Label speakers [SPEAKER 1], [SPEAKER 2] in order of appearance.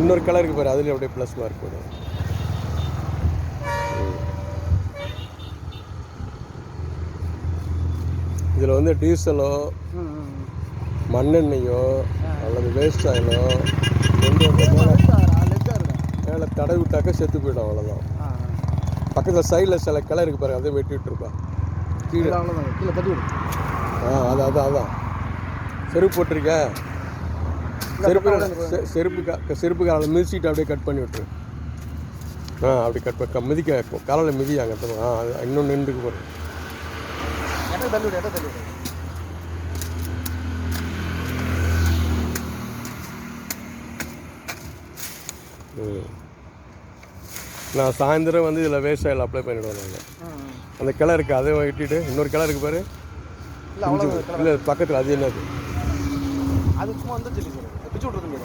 [SPEAKER 1] இன்னொரு கலர் இருக்குது பாரு, அதுலேயும் அப்படியே ப்ளஸ் மார்க் போடும். இதில் வந்து டீசலோ மண்ணெண்ணெயோ அல்லது வேஸ்ட் ஆயிலோ கொண்டு மேலே தடவி விட்டாக்க செத்து போயிடும், அவ்வளோதான். பக்கத்தில் சைடில் சில கலர் இருக்குது பாருங்க, அதை வெட்டி விட்டுருப்பா கீழே
[SPEAKER 2] கீழே தட்டி விடும்.
[SPEAKER 1] அதான் செருப்பு போட்டிருக்க, செருப்பு காலில் மிதிச்சிட்டு அப்படியே கட் பண்ணி விட்டுரு. அப்படி கட் மிதிக்க காலையில் மிதியாங்க. அது இன்னும் நின்றுக்கு போகிறேன். நான் சாயந்தரம் வந்து இதில் வேஸ்ட் ஆயில் அப்ளை பண்ணிவிடுவோம். நாங்கள் அந்த கிளருக்கு அதை வெட்டிட்டு இன்னொரு கிளருக்கு பாரு, இல்லை பக்கத்தில் அது என்னது,
[SPEAKER 2] அது சும்மா வந்து பிச்சு விட்றது.